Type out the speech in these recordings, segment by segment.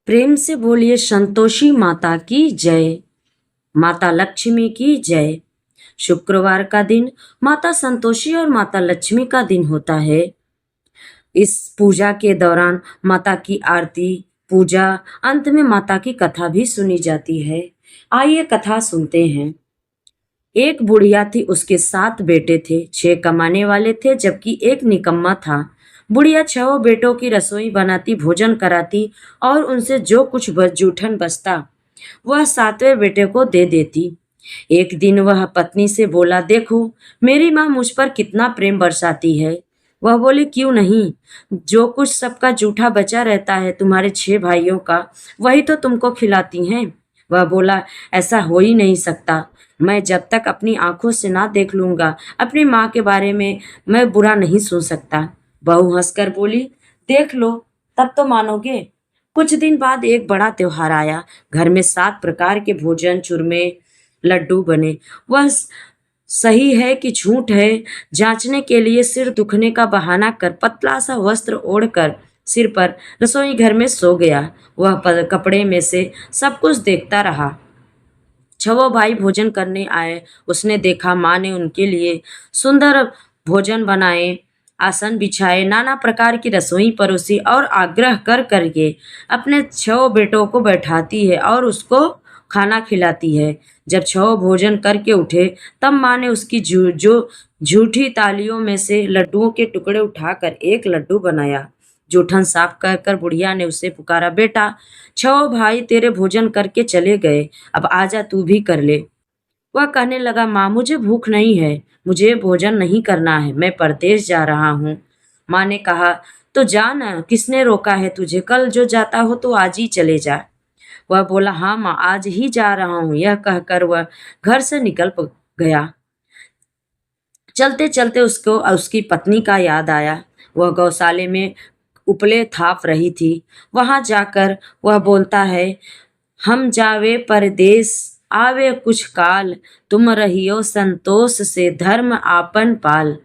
प्रेम से बोलिए संतोषी माता की जय। माता लक्ष्मी की जय। शुक्रवार का दिन माता संतोषी और माता लक्ष्मी का दिन होता है। इस पूजा के दौरान माता की आरती, पूजा, अंत में माता की कथा भी सुनी जाती है। आइए कथा सुनते हैं। एक बुढ़िया थी, उसके 7 बेटे थे। 6 कमाने वाले थे जबकि एक निकम्मा था। बुढ़िया 6 बेटों की रसोई बनाती, भोजन कराती और उनसे जो कुछ जूठन बचता वह 7वें बेटे को दे देती। एक दिन वह पत्नी से बोला, देखो मेरी माँ मुझ पर कितना प्रेम बरसाती है। वह बोली, क्यों नहीं, जो कुछ सबका जूठा बचा रहता है तुम्हारे 6 भाइयों का, वही तो तुमको खिलाती हैं। वह बोला, ऐसा हो ही नहीं सकता। मैं जब तक अपनी आंखों से ना देख लूंगा अपनी माँ के बारे में मैं बुरा नहीं सुन सकता। बहू हंसकर बोली, देख लो तब तो मानोगे। कुछ दिन बाद एक बड़ा त्योहार आया। घर में 7 प्रकार के भोजन, चूरमे, लड्डू बने। वह सही है कि झूठ है जांचने के लिए सिर दुखने का बहाना कर पतला सा वस्त्र ओढ़कर सिर पर रसोई घर में सो गया। वह कपड़े में से सब कुछ देखता रहा। 6 भाई भोजन करने आए। उसने देखा माँ ने उनके लिए सुंदर भोजन बनाए, आसन बिछाए, नाना प्रकार की रसोई परोसी और आग्रह कर करके अपने 6 बेटों को बैठाती है और उसको खाना खिलाती है। जब 6 भोजन करके उठे तब माँ ने उसकी जो झूठी तालियों में से लड्डुओं के टुकड़े उठाकर एक लड्डू बनाया। जूठन साफ कर कर बुढ़िया ने उसे पुकारा, बेटा 6 भाई तेरे भोजन करके चले गए, अब आजा तू भी कर ले। वह कहने लगा, माँ मुझे भूख नहीं है, मुझे भोजन नहीं करना है, मैं परदेश जा रहा हूँ। माँ ने कहा, तो जा न, किसने रोका है तुझे, कल जो जाता हो तो आज ही चले जा। वह बोला, हाँ माँ आज ही जा रहा हूँ। यह कहकर वह घर से निकल गया। चलते चलते उसको उसकी पत्नी का याद आया। वह गौशाले में उपले थाप रही थी। वहां जाकर वह बोलता है, हम जावे परदेस आवे कुछ काल, तुम रहियो संतोष से धर्म आपन पाल।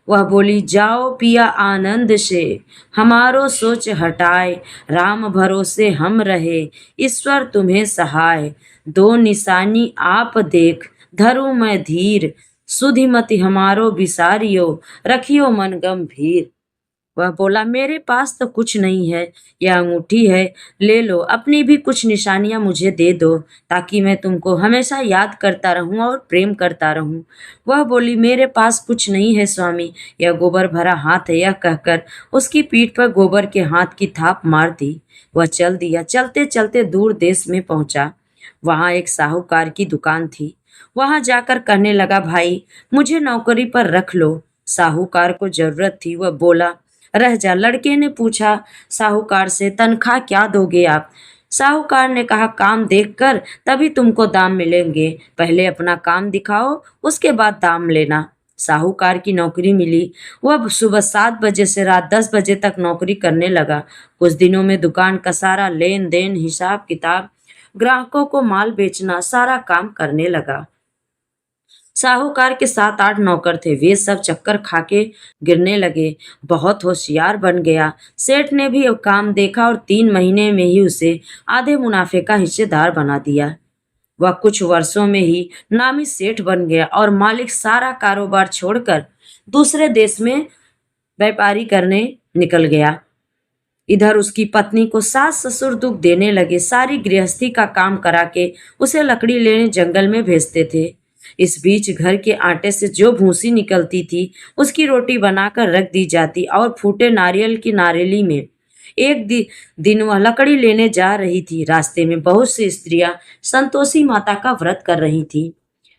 वह बोली, जाओ पिया आनंद से, हमारो सोच हटाए, राम भरोसे हम रहे, ईश्वर तुम्हें सहाय। दो निशानी आप देख, धरु मैं धीर, सुधिमति हमारो बिसारियो, रखियो मन गंभीर। वह बोला, मेरे पास तो कुछ नहीं है, यह अंगूठी है, ले लो, अपनी भी कुछ निशानियां मुझे दे दो ताकि मैं तुमको हमेशा याद करता रहूं और प्रेम करता रहूं। वह बोली, मेरे पास कुछ नहीं है स्वामी, यह गोबर भरा हाथ है। यह कहकर उसकी पीठ पर गोबर के हाथ की थाप मार दी। वह चल दिया। चलते चलते दूर देश में पहुंचा। वहां एक साहूकार की दुकान थी। वहां जाकर कहने लगा, भाई मुझे नौकरी पर रख लो। साहूकार को जरूरत थी। वह बोला, रह जा। लड़के ने पूछा साहूकार से, तनख्वाह क्या दोगे आप? साहूकार ने कहा, काम देखकर तभी तुमको दाम मिलेंगे, पहले अपना काम दिखाओ उसके बाद दाम लेना। साहूकार की नौकरी मिली। वह सुबह 7 बजे से रात 10 बजे तक नौकरी करने लगा। कुछ दिनों में दुकान का सारा लेन देन, हिसाब किताब, ग्राहकों को माल बेचना, सारा काम करने लगा। साहूकार के 7-8 नौकर थे। वे सब चक्कर खाके गिरने लगे। बहुत होशियार बन गया। सेठ ने भी अब काम देखा और 3 महीने में ही उसे आधे मुनाफे का हिस्सेदार बना दिया। वह कुछ वर्षों में ही नामी सेठ बन गया और मालिक सारा कारोबार छोड़कर दूसरे देश में व्यापारी करने निकल गया। इधर उसकी पत्नी को सास ससुर दुख देने लगे। सारी गृहस्थी का काम करा के उसे लकड़ी लेने जंगल में भेजते थे। इस बीच घर के आटे से जो भूसी निकलती थी उसकी रोटी बनाकर रख दी जाती और फूटे नारियल की नारेली में एक दिन वह लकड़ी लेने जा रही थी। रास्ते में बहुत सी स्त्रियां संतोषी माता का व्रत कर रही थी।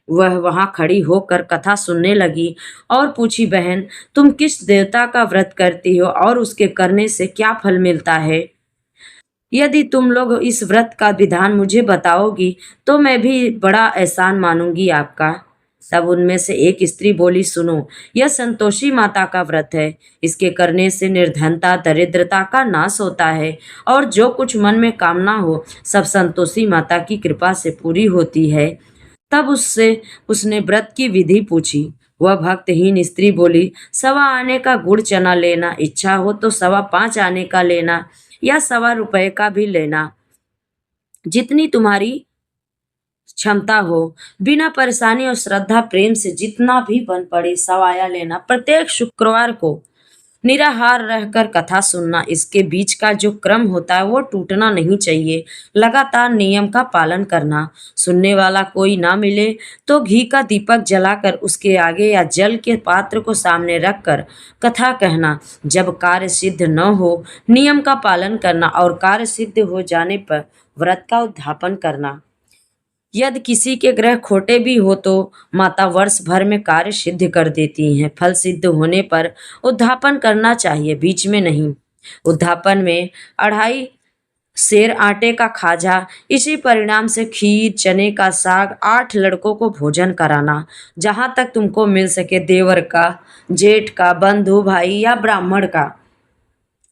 वह वहां खड़ी होकर कथा सुनने लगी और पूछी, बहन तुम किस देवता का व्रत करती हो और उसके करने से क्या फल मिलता है? यदि तुम लोग इस व्रत का विधान मुझे बताओगी तो मैं भी बड़ा एहसान मानूंगी आपका। तब उनमें से एक स्त्री बोली, सुनो, यह संतोषी माता का व्रत है। इसके करने से निर्धनता, दरिद्रता का नाश होता है और जो कुछ मन में कामना हो सब संतोषी माता की कृपा से पूरी होती है। तब उससे उसने व्रत की विधि पूछी। वह भक्तहीन स्त्री बोली, 1.25 आने का गुड़ चना लेना, इच्छा हो तो 5.25 आने का लेना या 1.25 रुपए का भी लेना। जितनी तुम्हारी क्षमता हो, बिना परेशानी और श्रद्धा प्रेम से जितना भी बन पड़े सवाया लेना। प्रत्येक शुक्रवार को निराहार रहकर कथा सुनना। इसके बीच का जो क्रम होता है वो टूटना नहीं चाहिए। लगातार नियम का पालन करना। सुनने वाला कोई ना मिले तो घी का दीपक जलाकर उसके आगे या जल के पात्र को सामने रखकर कथा कहना। जब कार्य सिद्ध न हो, नियम का पालन करना और कार्य सिद्ध हो जाने पर व्रत का उद्यापन करना। यदि किसी के ग्रह खोटे भी हो तो माता वर्ष भर में कार्य सिद्ध कर देती हैं। फल सिद्ध होने पर उद्यापन करना चाहिए, बीच में नहीं। उद्यापन में 2.5 सेर आटे का खाजा, इसी परिणाम से खीर, चने का साग, 8 लड़कों को भोजन कराना। जहाँ तक तुमको मिल सके, देवर का, जेठ का, बंधु भाई या ब्राह्मण का।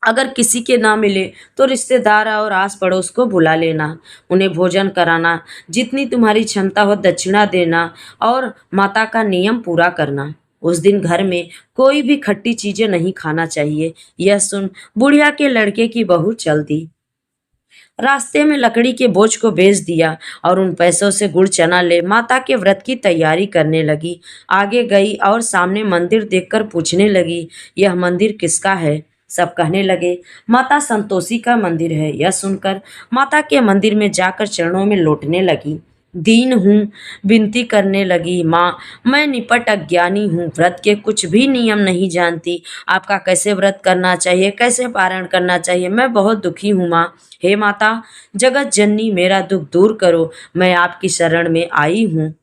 अगर किसी के ना मिले तो रिश्तेदार और आस पड़ोस को बुला लेना, उन्हें भोजन कराना। जितनी तुम्हारी क्षमता हो दक्षिणा देना और माता का नियम पूरा करना। उस दिन घर में कोई भी खट्टी चीजें नहीं खाना चाहिए। यह सुन बुढ़िया के लड़के की बहू चल दी। रास्ते में लकड़ी के बोझ को बेच दिया और उन पैसों से गुड़ चना ले माता के व्रत की तैयारी करने लगी। आगे गई और सामने मंदिर देखकर पूछने लगी, यह मंदिर किसका है? सब कहने लगे, माता संतोषी का मंदिर है। यह सुनकर माता के मंदिर में जाकर चरणों में लौटने लगी। दीन हूँ, विनती करने लगी, माँ मैं निपट अज्ञानी हूँ, व्रत के कुछ भी नियम नहीं जानती। आपका कैसे व्रत करना चाहिए, कैसे पारण करना चाहिए, मैं बहुत दुखी हूँ माँ। हे माता जगत जननी, मेरा दुख दूर करो, मैं आपकी शरण में आई हूँ।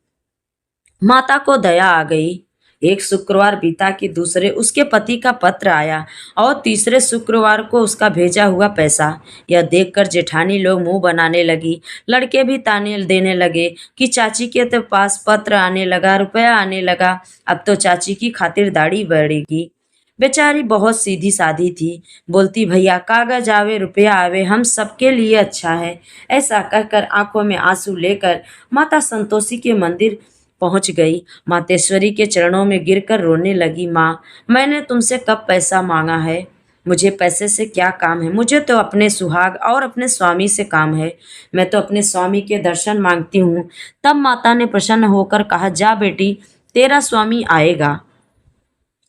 माता को दया आ गई। एक शुक्रवार बीता कि दूसरे उसके पति का पत्र आया और तीसरे शुक्रवार को उसका भेजा हुआ पैसा। यह देखकर जेठानी लोग मुंह बनाने लगी। लड़के भी ताने देने लगे कि चाची के तो पास पत्र आने लगा, रुपया आने लगा, अब तो चाची की खातिरदारी बढ़ेगी। बेचारी बहुत सीधी सादी थी। बोलती, भैया कागज आवे रुपया आवे, हम सबके लिए अच्छा है। ऐसा कहकर आंखों में आंसू लेकर माता संतोषी के मंदिर पहुंच गई। मातेश्वरी के चरणों में गिरकर रोने लगी, माँ मैंने तुमसे कब पैसा मांगा है? मुझे पैसे से क्या काम है? मुझे तो अपने सुहाग और अपने स्वामी से काम है। मैं तो अपने स्वामी के दर्शन मांगती हूँ। तब माता ने प्रसन्न होकर कहा, जा बेटी, तेरा स्वामी आएगा।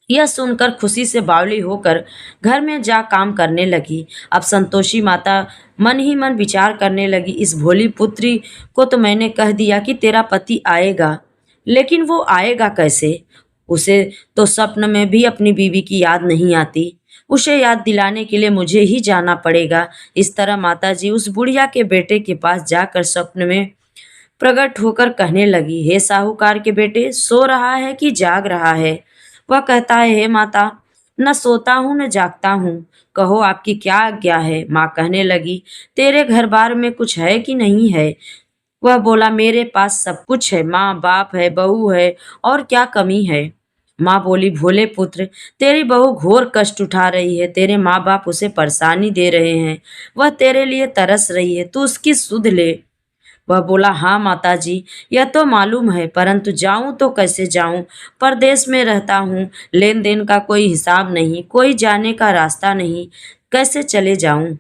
यह सुनकर खुशी से बावली होकर घर में जा काम करने लगी। अब संतोषी माता मन ही मन विचार करने लगी, इस भोली पुत्री को तो मैंने कह दिया कि तेरा पति आएगा, लेकिन वो आएगा कैसे? उसे तो स्वप्न में भी अपनी बीवी की याद नहीं आती। उसे याद दिलाने के लिए मुझे ही जाना पड़ेगा। इस तरह माताजी उस बुढ़िया के बेटे के पास जाकर स्वप्न में प्रकट होकर कहने लगी, हे साहूकार के बेटे, सो रहा है कि जाग रहा है? वह कहता है, हे माता, न सोता हूँ न जागता हूँ, कहो आपकी क्या आज्ञा है? माँ कहने लगी, तेरे घर बार में कुछ है कि नहीं है? वह बोला, मेरे पास सब कुछ है, माँ बाप है, बहू है, और क्या कमी है? माँ बोली, भोले पुत्र, तेरी बहू घोर कष्ट उठा रही है, तेरे माँ बाप उसे परेशानी दे रहे हैं, वह तेरे लिए तरस रही है, तू उसकी सुध ले। वह बोला, हाँ माताजी, यह तो मालूम है, परंतु जाऊं तो कैसे जाऊं? परदेश में रहता हूँ, लेन देन का कोई हिसाब नहीं, कोई जाने का रास्ता नहीं, कैसे चले जाऊं?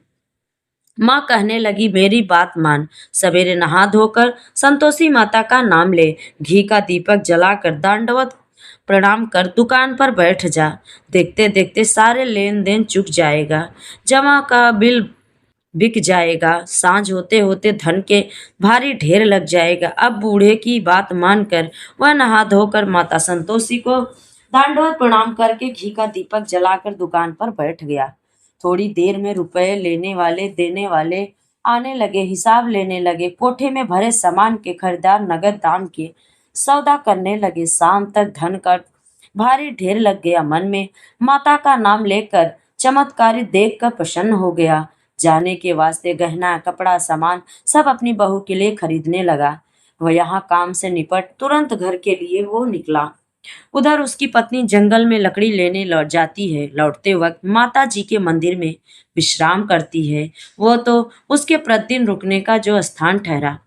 माँ कहने लगी, मेरी बात मान, सवेरे नहा धोकर संतोषी माता का नाम ले, घी का दीपक जलाकर दंडवत प्रणाम कर दुकान पर बैठ जा। देखते देखते सारे लेन देन चुक जाएगा, जमा का बिल बिक जाएगा, सांझ होते होते धन के भारी ढेर लग जाएगा। अब बूढ़े की बात मानकर वह नहा धोकर माता संतोषी को दंडवत प्रणाम करके घी का दीपक जलाकर दुकान पर बैठ गया। थोड़ी देर में रुपए लेने वाले देने वाले आने लगे, हिसाब लेने लगे। कोठे में भरे सामान के खरीदार नगद दाम के सौदा करने लगे। शाम तक धन का भारी ढेर लग गया। मन में माता का नाम लेकर चमत्कारी देखकर प्रसन्न हो गया। जाने के वास्ते गहना कपड़ा सामान सब अपनी बहू के लिए खरीदने लगा। वह यहाँ काम से निपट तुरंत घर के लिए वो निकला। उधर उसकी पत्नी जंगल में लकड़ी लेने लौट जाती है। लौटते वक्त माता जी के मंदिर में विश्राम करती है। वह तो उसके प्रतिदिन रुकने का जो स्थान ठहरा।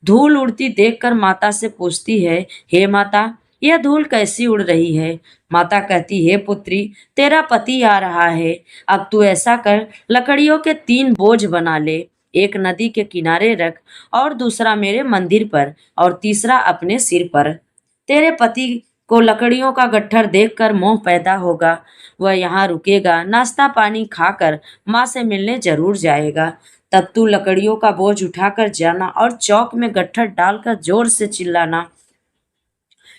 धूल उड़ती देखकर माता से पूछती है, हे माता, यह धूल कैसी उड़ रही है? माता कहती, हे पुत्री, तेरा पति आ रहा है, अब तू ऐसा कर, लकड़ियों के 3 बोझ बना ले एक नदी के किनारे रख और दूसरा मेरे मंदिर पर और तीसरा अपने सिर पर। तेरे पति को लकड़ियों का गट्ठर देखकर मोह पैदा होगा। वह यहाँ रुकेगा, नाश्ता पानी खाकर माँ से मिलने जरूर जाएगा। तब तू लकड़ियों का बोझ उठाकर जाना और चौक में गट्ठर डालकर जोर से चिल्लाना,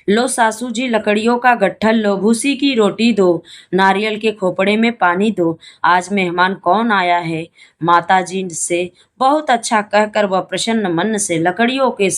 लो सासू जी लकड़ियों का गट्ठर लो, भूसी की रोटी दो, नारियल के खोपड़े में पानी दो, आज मेहमान कौन आया है। माता जी से बहुत अच्छा कहकर वह प्रसन्न मन से लकड़ियों के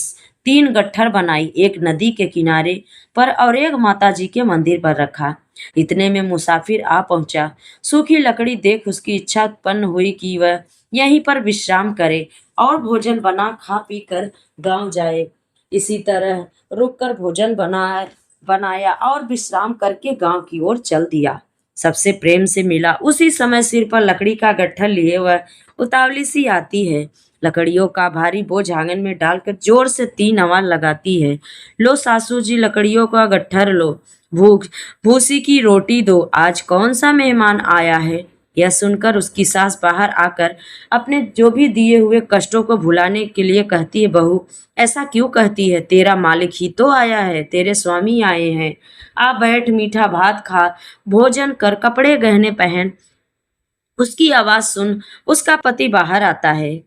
3 गट्ठर बनाई, एक नदी के किनारे पर और एक माता जी के मंदिर पर रखा। इतने में मुसाफिर आ पहुंचा। सूखी लकड़ी देख उसकी इच्छा उत्पन्न हुई कि वह यहीं पर विश्राम करे और भोजन बना खा पी कर गाँव जाए। इसी तरह रुककर भोजन बनाया और विश्राम करके गांव की ओर चल दिया। सबसे प्रेम से मिला। उसी समय सिर पर लकड़ी का गट्ठर लिए वह उतावली सी आती है। लकड़ियों का भारी बोझ आंगन में डालकर जोर से 3 आवाज लगाती है, लो सासू जी लकड़ियों का गट्ठर लो, भूख भूसी की रोटी दो, आज कौन सा मेहमान आया है। यह सुनकर उसकी सास बाहर आकर अपने जो भी दिए हुए कष्टों को भुलाने के लिए कहती है, बहू ऐसा क्यों कहती है, तेरा मालिक ही तो आया है, तेरे स्वामी आए हैं। आ बैठ, मीठा भात खा, भोजन कर, कपड़े गहने पहन। उसकी आवाज सुन उसका पति बाहर आता है।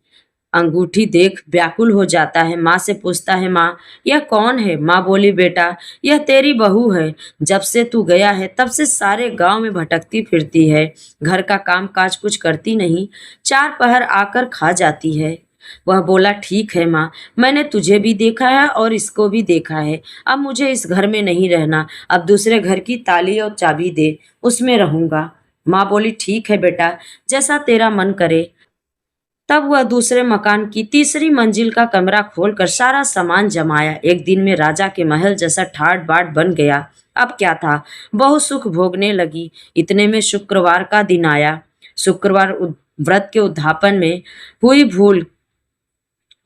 अंगूठी देख व्याकुल हो जाता है। माँ से पूछता है, माँ यह कौन है। माँ बोली, बेटा यह तेरी बहू है, जब से तू गया है तब से सारे गांव में भटकती फिरती है, घर का काम काज कुछ करती नहीं, 4 पहर आकर खा जाती है। वह बोला, ठीक है माँ, मैंने तुझे भी देखा है और इसको भी देखा है, अब मुझे इस घर में नहीं रहना, अब दूसरे घर की ताली और चाबी दे, उसमें रहूंगा। माँ बोली, ठीक है बेटा, जैसा तेरा मन करे। तब वह दूसरे मकान की तीसरी मंजिल का कमरा खोलकर सारा सामान जमाया। एक दिन में राजा के महल जैसा ठाट बाट बन गया। अब क्या था, बहुत सुख भोगने लगी। इतने में शुक्रवार का दिन आया। शुक्रवार व्रत के उद्यापन में हुई भूल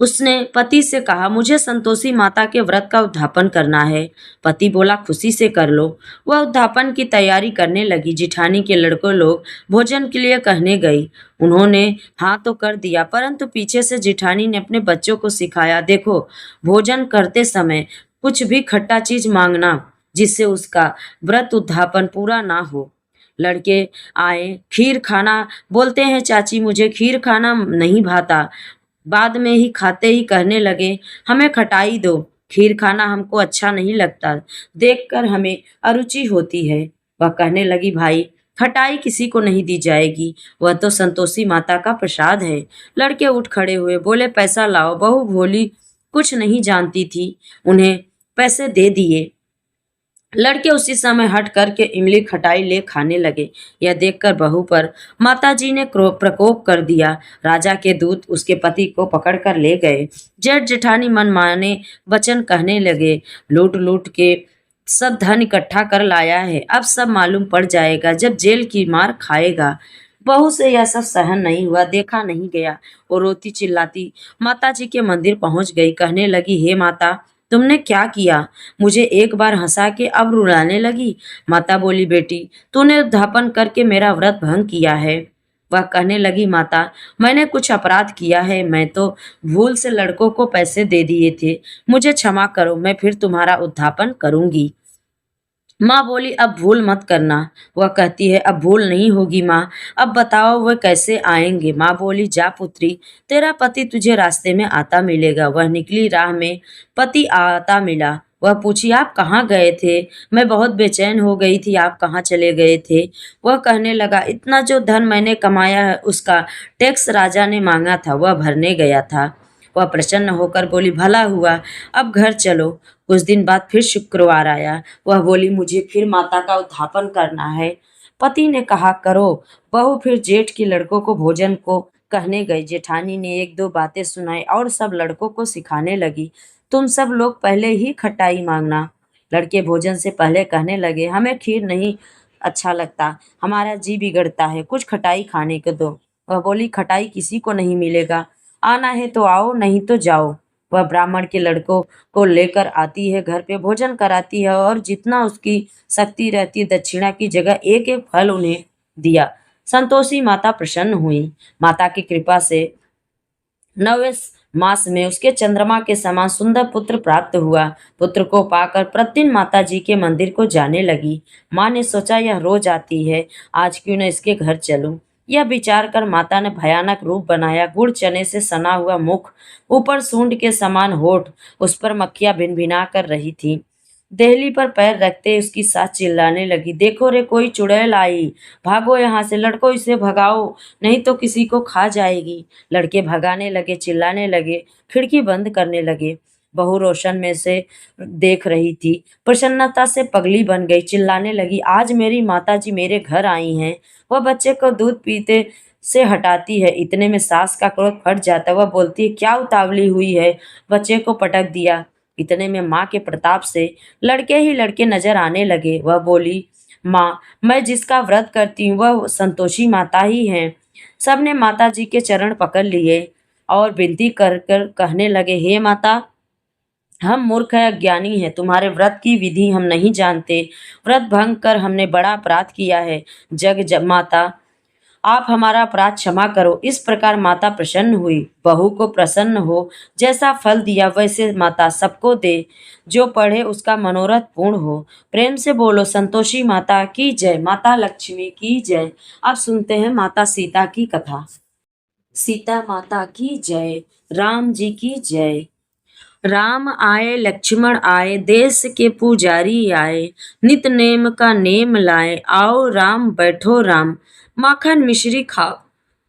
उसने पति से कहा, मुझे संतोषी माता के व्रत का उद्यापन करना है। पति बोला, खुशी से कर लो। वह उद्यापन की तैयारी करने लगी। जिठानी के लड़कों लोग भोजन के लिए कहने गई। उन्होंने हाँ तो कर दिया, परंतु पीछे से जिठानी ने अपने बच्चों को सिखाया, देखो भोजन करते समय कुछ भी खट्टा चीज मांगना, जिससे उसका व्रत उद्यापन पूरा ना हो। लड़के आए, खीर खाना बोलते हैं, चाची मुझे खीर खाना नहीं भाता। बाद में ही खाते ही कहने लगे, हमें खटाई दो, खीर खाना हमको अच्छा नहीं लगता, देखकर हमें अरुचि होती है। वह कहने लगी, भाई खटाई किसी को नहीं दी जाएगी, वह तो संतोषी माता का प्रसाद है। लड़के उठ खड़े हुए, बोले, पैसा लाओ। बहू भोली कुछ नहीं जानती थी, उन्हें पैसे दे दिए। लड़के उसी समय हट करके इमली खटाई ले खाने लगे। यह देखकर बहू पर माताजी ने प्रकोप कर दिया। राजा के दूत उसके पति को पकड़कर ले गए। जेठ जेठानी मनमाने वचन कहने लगे, लूट लूट के सब धन इकट्ठा कर लाया है, अब सब मालूम पड़ जाएगा जब जेल की मार खाएगा। बहू से यह सब सहन नहीं हुआ, देखा नहीं गया। वो रोती चिल्लाती माता जी के मंदिर पहुंच गई। कहने लगी, हे माता तुमने क्या किया, मुझे एक बार हंसा के अब रुलाने लगी। माता बोली, बेटी तूने उद्यापन करके मेरा व्रत भंग किया है। वह कहने लगी, माता मैंने कुछ अपराध किया है, मैं तो भूल से लड़कों को पैसे दे दिए थे, मुझे क्षमा करो, मैं फिर तुम्हारा उद्यापन करूंगी। माँ बोली, अब भूल मत करना। वह कहती है, अब भूल नहीं होगी माँ, अब बताओ वह कैसे आएंगे। माँ बोली, जा पुत्री, तेरा पति तुझे रास्ते में आता मिलेगा। वह निकली, राह में पति आता मिला। वह पूछी, आप कहाँ गए थे, मैं बहुत बेचैन हो गई थी, आप कहाँ चले गए थे। वह कहने लगा, इतना जो धन मैंने कमाया है उसका टैक्स राजा ने मांगा था, वह भरने गया था। वह प्रसन्न होकर बोली, भला हुआ, अब घर चलो। कुछ दिन बाद फिर शुक्रवार आया। वह बोली, मुझे फिर माता का उद्यापन करना है। पति ने कहा, करो। बहू फिर जेठ के लड़कों को भोजन को कहने गई। जेठानी ने 1-2 बातें सुनाई और सब लड़कों को सिखाने लगी, तुम सब लोग पहले ही खटाई मांगना। लड़के भोजन से पहले कहने लगे, हमें खीर नहीं अच्छा लगता, हमारा जी बिगड़ता है, कुछ खटाई खाने को दो। वह बोली, खटाई किसी को नहीं मिलेगा, आना है तो आओ, नहीं तो जाओ। वह ब्राह्मण के लड़कों को लेकर आती है, घर पे भोजन कराती है और जितना उसकी शक्ति रहती है दक्षिणा की जगह एक एक फल उन्हें दिया। संतोषी माता प्रसन्न हुई। माता की कृपा से 9वें मास में उसके चंद्रमा के समान सुंदर पुत्र प्राप्त हुआ। पुत्र को पाकर प्रतिदिन माता जी के मंदिर को जाने लगी। माँ ने सोचा यह रोज आती है, आज क्यों न इसके घर चलूं। यह विचार कर माता ने भयानक रूप बनाया। गुड़ चने से सना हुआ मुख, ऊपर सूंड के समान होठ, उस पर मक्खियां भिनभिना कर रही थी। देहली पर पैर रखते उसकी सास चिल्लाने लगी, देखो रे कोई चुड़ैल आई, भागो यहाँ से, लड़को इसे भगाओ, नहीं तो किसी को खा जाएगी। लड़के भगाने लगे, चिल्लाने लगे, खिड़की बंद करने लगे। बहू रोशन में से देख रही थी, प्रसन्नता से पगली बन गई, चिल्लाने लगी, आज मेरी माताजी मेरे घर आई हैं। वह बच्चे को दूध पीते से हटाती है, इतने में सास का क्रोध फट जाता है। वह बोलती है, क्या उतावली हुई है, बच्चे को पटक दिया। इतने में माँ के प्रताप से लड़के ही लड़के नजर आने लगे। वह बोली, माँ, मैं जिसका व्रत करती हूँ वह संतोषी माता ही हैं। सबने माता जी के चरण पकड़ लिए और विनती कर कर कहने लगे, हे माता, हम मूर्ख है, अज्ञानी है, तुम्हारे व्रत की विधि हम नहीं जानते। व्रत भंग कर हमने बड़ा अपराध किया है। जग माता, आप हमारा अपराध क्षमा करो। इस प्रकार माता प्रसन्न हुई। बहू को प्रसन्न हो, जैसा फल दिया वैसे माता सबको दे, जो पढ़े उसका मनोरथ पूर्ण हो। प्रेम से बोलो संतोषी माता की जय, माता लक्ष्मी की जय। अब सुनते हैं माता सीता की कथा। सीता माता की जय, राम जी की जय। राम आए लक्ष्मण आए, देश के पुजारी आए, नित नेम का नेम लाए, आओ राम बैठो राम, माखन मिश्री खाओ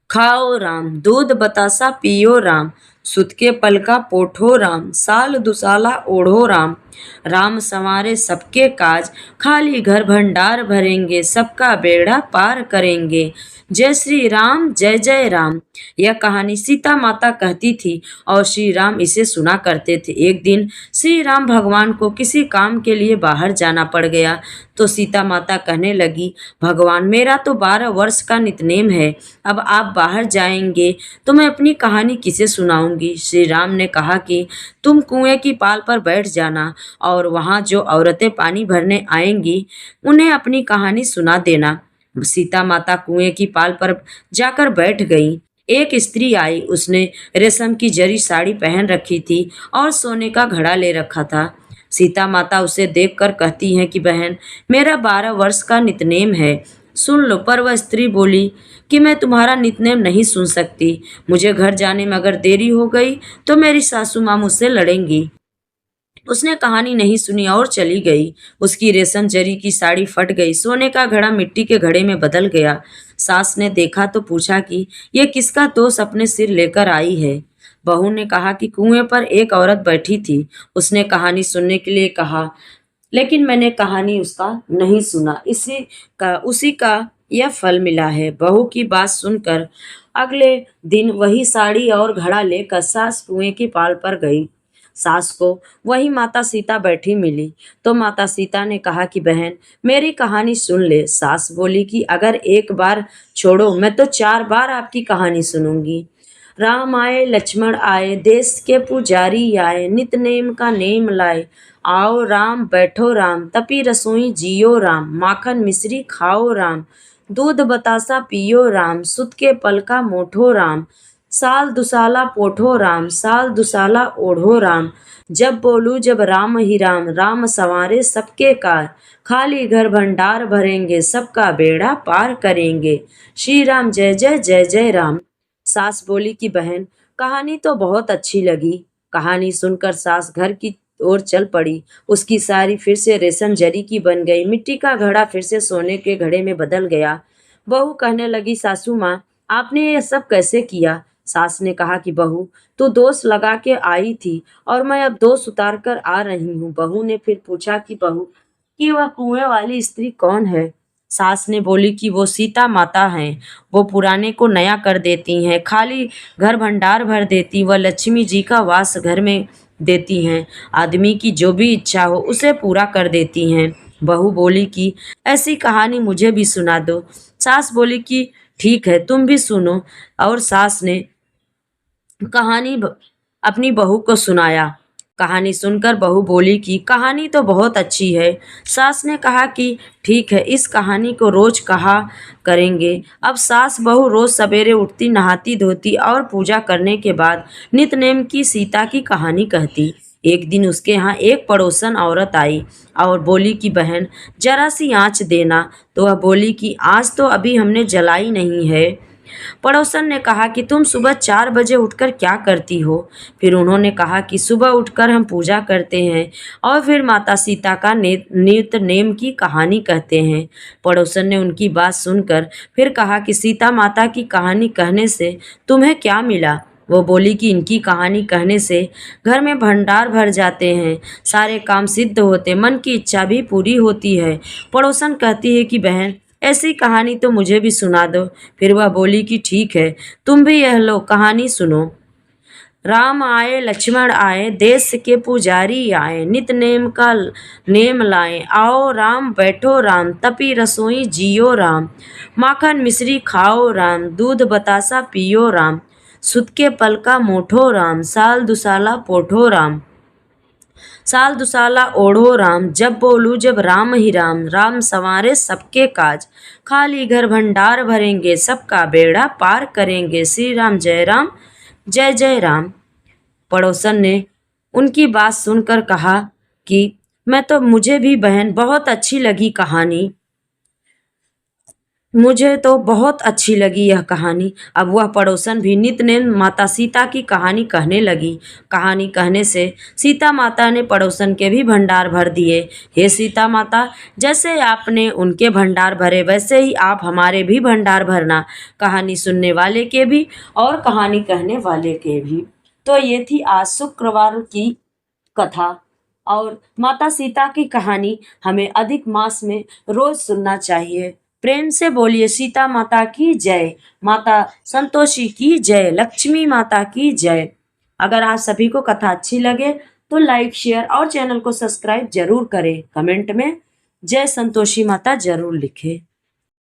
खाओ राम, दूध बतासा पियो राम, सुत के पल का पोठो राम, साल दुसाला ओढ़ो राम। राम संवारे सबके काज, खाली घर भंडार भरेंगे, सबका बेड़ा पार करेंगे। जय श्री राम, जय जय राम। यह कहानी सीता माता कहती थी और श्री राम इसे सुना करते थे। एक दिन श्री राम भगवान को किसी काम के लिए बाहर जाना पड़ गया तो सीता माता कहने लगी, भगवान, मेरा तो 12 वर्ष का नितनेम है, अब आप बाहर जाएंगे तो मैं अपनी कहानी किसे सुनाऊंगी। श्री राम ने कहा कि तुम कुएं की पाल पर बैठ जाना और वहां जो औरतें पानी भरने आएंगी उन्हें अपनी कहानी सुना देना। सीता माता कुएं की पाल पर जाकर बैठ गई। एक स्त्री आई, उसने रेशम की जरी साड़ी पहन रखी थी और सोने का घड़ा ले रखा था। सीता माता उसे देखकर कहती हैं कि बहन, मेरा 12 वर्ष का नितनेम है, सुन लो। पर वह स्त्री बोली कि मैं तुम्हारा नितनेम नहीं सुन सकती, मुझे घर जाने में अगर देरी हो गई तो मेरी सासू माँ मुझसे लड़ेंगी। उसने कहानी नहीं सुनी और चली गई। उसकी रेशम जरी की साड़ी फट गई, सोने का घड़ा मिट्टी के घड़े में बदल गया। सास ने देखा तो पूछा कि ये किसका दोष अपने सिर लेकर आई है। बहू ने कहा कि कुएं पर एक औरत बैठी थी, उसने कहानी सुनने के लिए कहा, लेकिन मैंने कहानी उसका नहीं सुना, उसी का यह फल मिला है। बहू की बात सुनकर अगले दिन वही साड़ी और घड़ा लेकर सास कुएं की पाल पर गई। सास को वही माता सीता बैठी मिली तो माता सीता ने कहा कि बहन, मेरी कहानी सुन ले। सास बोली कि अगर एक बार छोड़ो, मैं तो 4 बार आपकी कहानी सुनूंगी। राम आए लक्ष्मण आए, देश के पुजारी आए, नित नेम का नेम लाए, आओ राम बैठो राम, तपी रसोई जियो राम, माखन मिश्री खाओ राम, दूध बतासा पियो राम, सुत के पल का मोठो राम, साल दुसाला पोठो राम, साल दुसाला ओढ़ो राम। जब बोलू जब राम ही राम, राम संवारे सबके कार, खाली घर भंडार भरेंगे, सबका बेड़ा पार करेंगे। श्री राम जय जय जय जय राम। सास बोली कि बहन, कहानी तो बहुत अच्छी लगी। कहानी सुनकर सास घर की ओर चल पड़ी। उसकी साड़ी फिर से रेशम जरी की बन गई, मिट्टी का घड़ा फिर से सोने के घड़े में बदल गया। बहू कहने लगी, सासू माँ, आपने ये सब कैसे किया। सास ने कहा कि बहू, तू दोष लगा के आई थी और मैं अब दोष उतार कर आ रही हूँ। बहू ने फिर पूछा कि बहू, कि वह कुएं वाली स्त्री कौन है। सास ने बोली कि वो सीता माता हैं, वो पुराने को नया कर देती हैं, खाली घर भंडार भर देती, वह लक्ष्मी जी का वास घर में देती हैं, आदमी की जो भी इच्छा हो उसे पूरा कर देती हैं। बहू बोली कि ऐसी कहानी मुझे भी सुना दो। सास बोली कि ठीक है, तुम भी सुनो। और सास ने कहानी अपनी बहू को सुनाया। कहानी सुनकर बहू बोली कि कहानी तो बहुत अच्छी है। सास ने कहा कि ठीक है, इस कहानी को रोज कहा करेंगे। अब सास बहू रोज सवेरे उठती, नहाती धोती और पूजा करने के बाद नित्य की सीता की कहानी कहती। एक दिन उसके यहाँ एक पड़ोसन औरत आई और बोली कि बहन जरा सी आँच देना। तो वह बोली कि आज तो अभी हमने जलाई नहीं है। पड़ोसन ने कहा कि तुम सुबह 4 बजे उठकर क्या करती हो? फिर उन्होंने कहा कि सुबह उठकर हम पूजा करते हैं और फिर माता सीता का नित्य नेम की कहानी कहते हैं। पड़ोसन ने उनकी बात सुनकर फिर कहा कि सीता माता की कहानी कहने से तुम्हें क्या मिला? वो बोली कि इनकी कहानी कहने से घर में भंडार भर जाते हैं, सारे काम सिद्ध होते, मन की इच्छा भी पूरी होती है। पड़ोसन कहती है कि बहन ऐसी कहानी तो मुझे भी सुना दो। फिर वह बोली कि ठीक है, तुम भी यह लो कहानी सुनो। राम आए लक्ष्मण आए, देश के पुजारी आए, नित नेम का नेम लाए। आओ राम बैठो राम, तपी रसोई जियो राम। माखन मिश्री खाओ राम, दूध बतासा पियो राम। सुत के पल का मोठो राम, साल दुसाला पोठो राम। साल दुसाला ओढ़ो राम, जब बोलू जब राम ही राम। राम संवारे सबके काज, खाली घर भंडार भरेंगे, सबका बेड़ा पार करेंगे। श्री राम जय जय राम। पड़ोसन ने उनकी बात सुनकर कहा कि मुझे भी बहन बहुत अच्छी लगी कहानी, मुझे तो बहुत अच्छी लगी यह कहानी। अब वह पड़ोसन भी नित्य नेम माता सीता की कहानी कहने लगी। कहानी कहने से सीता माता ने पड़ोसन के भी भंडार भर दिए। हे सीता माता, जैसे आपने उनके भंडार भरे वैसे ही आप हमारे भी भंडार भरना, कहानी सुनने वाले के भी और कहानी कहने वाले के भी। तो ये थी आज शुक्रवार की कथा। और माता सीता की कहानी हमें अधिक मास में रोज सुनना चाहिए। प्रेम से बोलिए सीता माता की जय, माता संतोषी की जय, लक्ष्मी माता की जय। अगर आप सभी को कथा अच्छी लगे तो लाइक शेयर और चैनल को सब्सक्राइब जरूर करें। कमेंट में जय संतोषी माता जरूर लिखें।